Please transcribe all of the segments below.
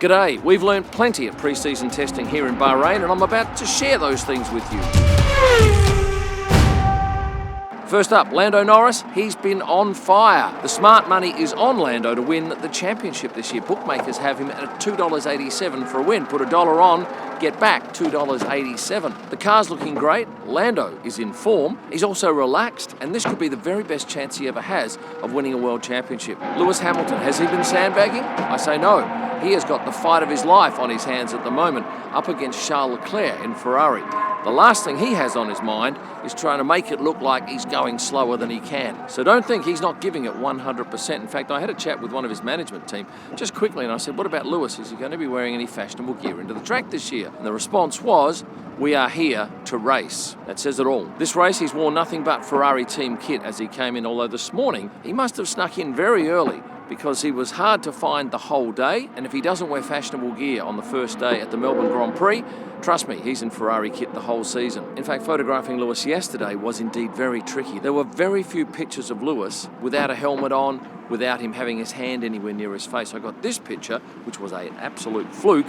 G'day, we've learnt plenty at pre-season testing here in Bahrain and I'm about to share those things with you. First up, Lando Norris, he's been on fire. The smart money is on Lando to win the championship this year. Bookmakers have him at $2.87 for a win. Put $1 on, get back $2.87. The car's looking great. Lando is in form. He's also relaxed, and this could be the very best chance he ever has of winning a world championship. Lewis Hamilton, has he been sandbagging? I say no. He has got the fight of his life on his hands at the moment, up against Charles Leclerc in Ferrari. The last thing he has on his mind is trying to make it look like he's going slower than he can. So don't think he's not giving it 100%. In fact, I had a chat with one of his management team just quickly and I said, what about Lewis? Is he going to be wearing any fashionable gear into the track this year? And the response was, we are here to race. That says it all. This race he's worn nothing but Ferrari team kit as he came in, although this morning he must have snuck in very early because he was hard to find the whole day, and if he doesn't wear fashionable gear on the first day at the Melbourne Grand Prix, trust me, he's in Ferrari kit the whole season. In fact, photographing Lewis yesterday was indeed very tricky. There were very few pictures of Lewis without a helmet on, without him having his hand anywhere near his face. I got this picture, which was an absolute fluke.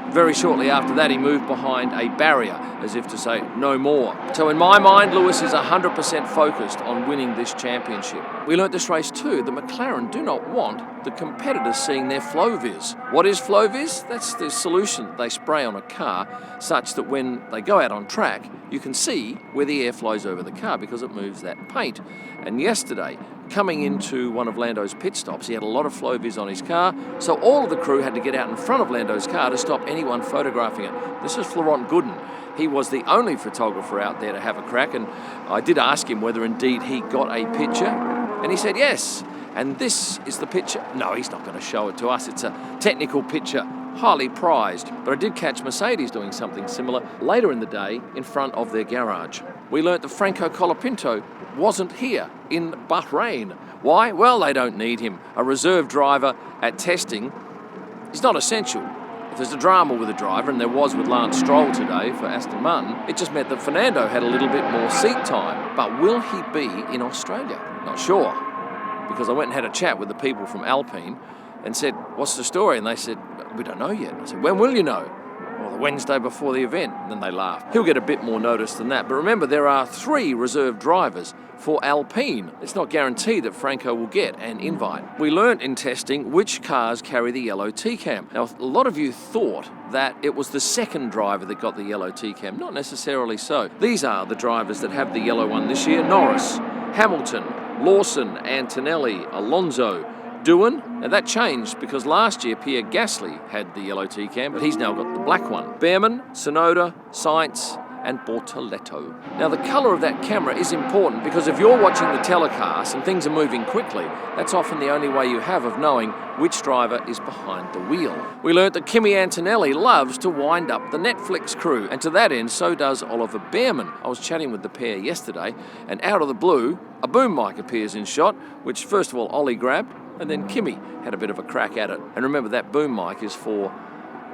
Very shortly after that, he moved behind a barrier, as if to say, no more. So in my mind, Lewis is 100% focused on winning this championship. We learnt this race too, that McLaren do not want the competitors seeing their Flow-Vis. What is Flow-Vis? That's the solution that they spray on a car, such that when they go out on track, you can see where the air flows over the car because it moves that paint. And yesterday, coming into one of Lando's pit stops, he had a lot of Flow-Vis on his car, so all of the crew had to get out in front of Lando's car to stop anyone photographing it. This is Florent Gooden. He was the only photographer out there to have a crack, and I did ask him whether indeed he got a picture, and he said yes. And this is the picture. No, he's not going to show it to us. It's a technical picture, highly prized. But I did catch Mercedes doing something similar later in the day in front of their garage. We learnt that Franco Colapinto wasn't here in Bahrain. Why? Well, they don't need him. A reserve driver at testing is not essential. If there's a drama with a driver, and there was with Lance Stroll today for Aston Martin, it just meant that Fernando had a little bit more seat time. But will he be in Australia? Not sure. Because I went and had a chat with the people from Alpine and said, what's the story? And they said, we don't know yet. I said, when will you know? Well, the Wednesday before the event. And then they laughed. He'll get a bit more notice than that. But remember, there are 3 reserve drivers for Alpine. It's not guaranteed that Franco will get an invite. We learnt in testing which cars carry the yellow T-cam. Now, a lot of you thought that it was the second driver that got the yellow T-cam. Not necessarily so. These are the drivers that have the yellow one this year. Norris, Hamilton, Lawson, Antonelli, Alonso, Doohan. Now that changed because last year Pierre Gasly had the yellow T-cam, but he's now got the black one. Bearman, Sonoda, Sainz, and Bortoletto. Now the colour of that camera is important because if you're watching the telecast and things are moving quickly, that's often the only way you have of knowing which driver is behind the wheel. We learnt that Kimi Antonelli loves to wind up the Netflix crew, and to that end so does Oliver Bearman. I was chatting with the pair yesterday, and out of the blue, a boom mic appears in shot, which first of all Ollie grabbed, and then Kimi had a bit of a crack at it. And remember, that boom mic is for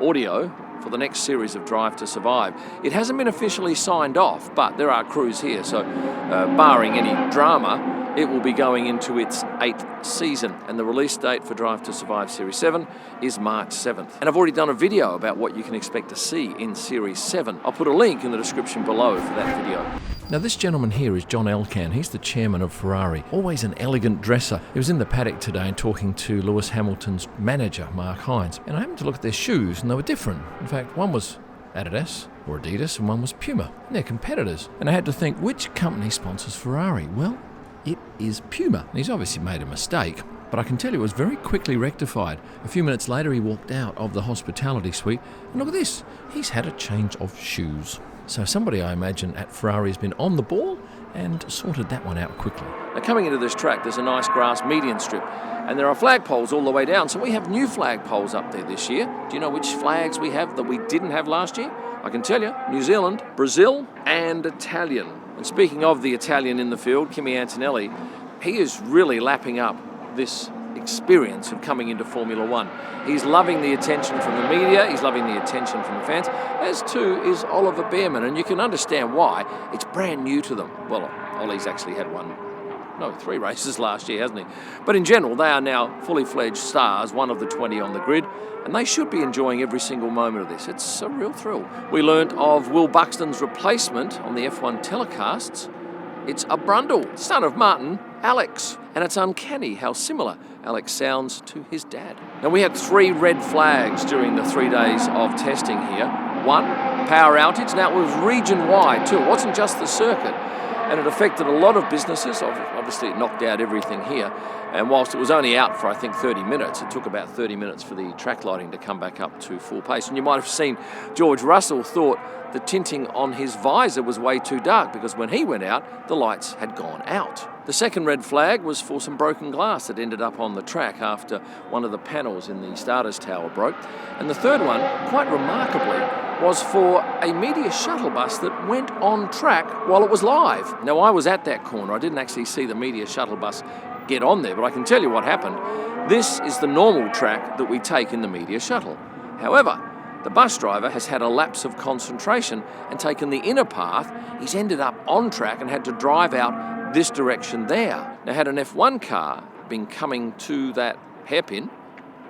audio for the next series of Drive to Survive. It hasn't been officially signed off, but there are crews here, so barring any drama, it will be going into its 8th season, and the release date for Drive to Survive Series 7 is March 7th. And I've already done a video about what you can expect to see in Series 7. I'll put a link in the description below for that video. Now this gentleman here is John Elkann. He's the chairman of Ferrari. Always an elegant dresser. He was in the paddock today and talking to Lewis Hamilton's manager, Mark Hines. And I happened to look at their shoes and they were different. In fact, one was Adidas or Adidas and one was Puma. And they're competitors. And I had to think, which company sponsors Ferrari? Well, it is Puma. And he's obviously made a mistake, but I can tell you it was very quickly rectified. A few minutes later, he walked out of the hospitality suite, and look at this, he's had a change of shoes. So somebody, I imagine, at Ferrari has been on the ball and sorted that one out quickly. Now coming into this track, there's a nice grass median strip, and there are flagpoles all the way down, so we have new flagpoles up there this year. Do you know which flags we have that we didn't have last year? I can tell you, New Zealand, Brazil, and Italian. And speaking of the Italian in the field, Kimi Antonelli, he is really lapping up this experience of coming into Formula One. He's loving the attention from the media, he's loving the attention from the fans, as too is Oliver Bearman, and you can understand why. It's brand new to them. Well, Ollie's actually had one No, 3 races last year, hasn't he? But in general, they are now fully fledged stars, one of the 20 on the grid, and they should be enjoying every single moment of this. It's a real thrill. We learnt of Will Buxton's replacement on the F1 telecasts. It's a Brundle, son of Martin, Alex. And it's uncanny how similar Alex sounds to his dad. Now, we had 3 red flags during the 3 days of testing here. 1, power outage. Now, it was region-wide too. It wasn't just the circuit. And it affected a lot of businesses. Obviously, it knocked out everything here. And whilst it was only out for, I think, 30 minutes, it took about 30 minutes for the track lighting to come back up to full pace. And you might have seen George Russell thought the tinting on his visor was way too dark because when he went out, the lights had gone out. The second red flag was for some broken glass that ended up on the track after one of the panels in the starter's tower broke. And the third one, quite remarkably, was for a media shuttle bus that went on track while it was live. Now, I was at that corner. I didn't actually see the media shuttle bus get on there, but I can tell you what happened. This is the normal track that we take in the media shuttle. However, the bus driver has had a lapse of concentration and taken the inner path. He's ended up on track and had to drive out this direction there. Now, had an F1 car been coming to that hairpin,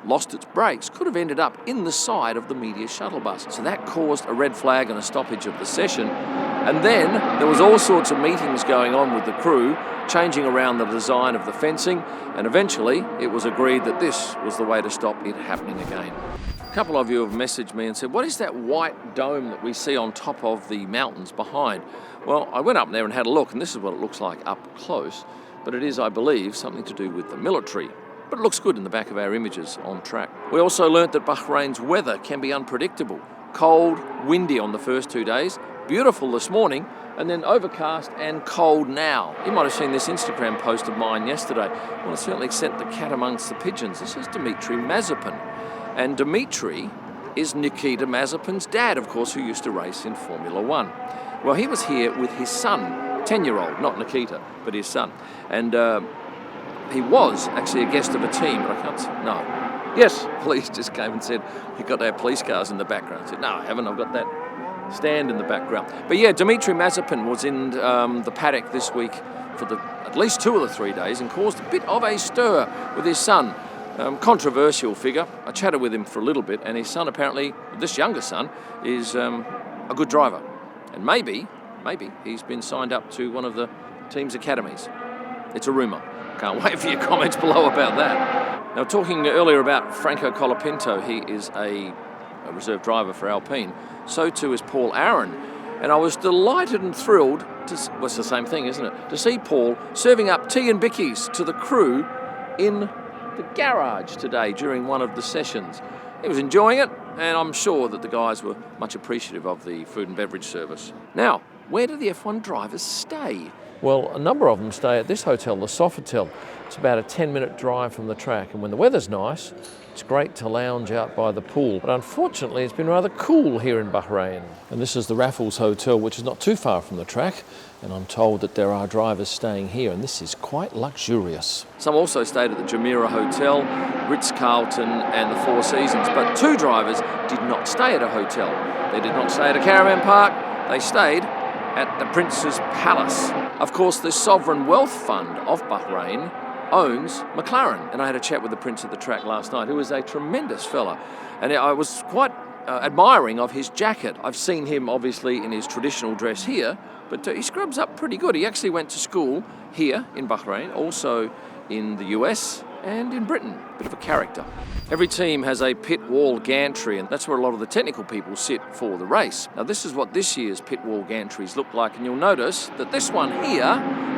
lost its brakes, could have ended up in the side of the media shuttle bus. So that caused a red flag and a stoppage of the session. And then there was all sorts of meetings going on with the crew, changing around the design of the fencing, and eventually it was agreed that this was the way to stop it happening again. A couple of you have messaged me and said, what is that white dome that we see on top of the mountains behind? Well, I went up there and had a look, and this is what it looks like up close, but it is, I believe, something to do with the military. But it looks good in the back of our images on track. We also learnt that Bahrain's weather can be unpredictable. Cold, windy on the first 2 days, beautiful this morning, and then overcast and cold now. You might have seen this Instagram post of mine yesterday. Well, it certainly sent the cat amongst the pigeons. This is Dmitry Mazepin. And Dmitry is Nikita Mazepin's dad, of course, who used to race in Formula One. Well, he was here with his son, 10-year-old, not Nikita, but his son. And he was actually a guest of a team, but I can't say, no. Yes, police just came and said, you've got to have police cars in the background. I said, no, I haven't, I've got that stand in the background. But yeah, Dmitry Mazepin was in the paddock this week for at least 2 of the 3 days and caused a bit of a stir with his son. Controversial figure. I chatted with him for a little bit, and his son apparently, this younger son, is a good driver. And maybe he's been signed up to one of the team's academies. It's a rumour. Can't wait for your comments below about that. Now, talking earlier about Franco Colapinto, he is a reserve driver for Alpine. So too is Paul Aaron. And I was delighted and thrilled well, it's the same thing, isn't it? To see Paul serving up tea and bickies to the crew in the garage today during one of the sessions. He was enjoying it, and I'm sure that the guys were much appreciative of the food and beverage service. Now, where do the F1 drivers stay? Well, a number of them stay at this hotel, the Sofitel. It's about a 10-minute drive from the track, and when the weather's nice, it's great to lounge out by the pool. But unfortunately, it's been rather cool here in Bahrain. And this is the Raffles Hotel, which is not too far from the track, and I'm told that there are drivers staying here, and this is quite luxurious. Some also stayed at the Jumeirah Hotel, Ritz-Carlton, and the Four Seasons, but 2 drivers did not stay at a hotel. They did not stay at a caravan park, they stayed at the Prince's Palace. Of course, the Sovereign Wealth Fund of Bahrain owns McLaren, and I had a chat with the Prince at the track last night, who is a tremendous fella, and I was quite admiring of his jacket. I've seen him obviously in his traditional dress here, but he scrubs up pretty good. He actually went to school here in Bahrain, also in the US and in Britain. Bit of a character. Every team has a pit wall gantry, and that's where a lot of the technical people sit for the race. Now, this is what this year's pit wall gantries look like, and you'll notice that this one here,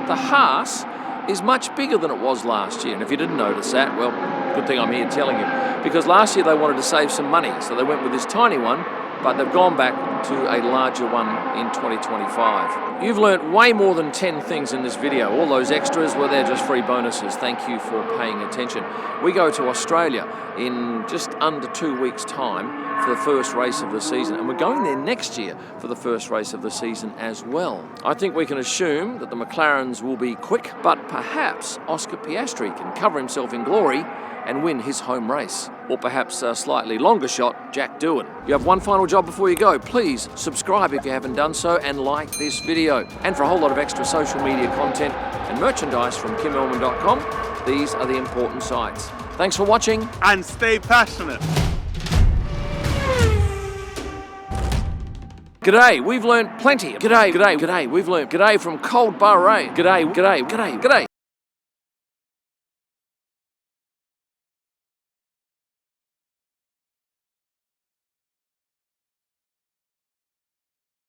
the Haas, is much bigger than it was last year. And if you didn't notice that, well, good thing I'm here telling you. Because last year they wanted to save some money, so they went with this tiny one, but they've gone back to a larger one in 2025. You've learnt way more than 10 things in this video. All those extras, well, they're just free bonuses. Thank you for paying attention. We go to Australia in just under 2 weeks' time for the first race of the season, and we're going there next year for the first race of the season as well. I think we can assume that the McLarens will be quick, but perhaps Oscar Piastri can cover himself in glory and win his home race. Or perhaps a slightly longer shot, Jack Doohan. You have one final job before you go. Please subscribe if you haven't done so and like this video. And for a whole lot of extra social media content and merchandise from KimElman.com, these are the important sites. Thanks for watching. And stay passionate. G'day, we've learned plenty. G'day, we've learned. G'day from cold Bahrain. G'day.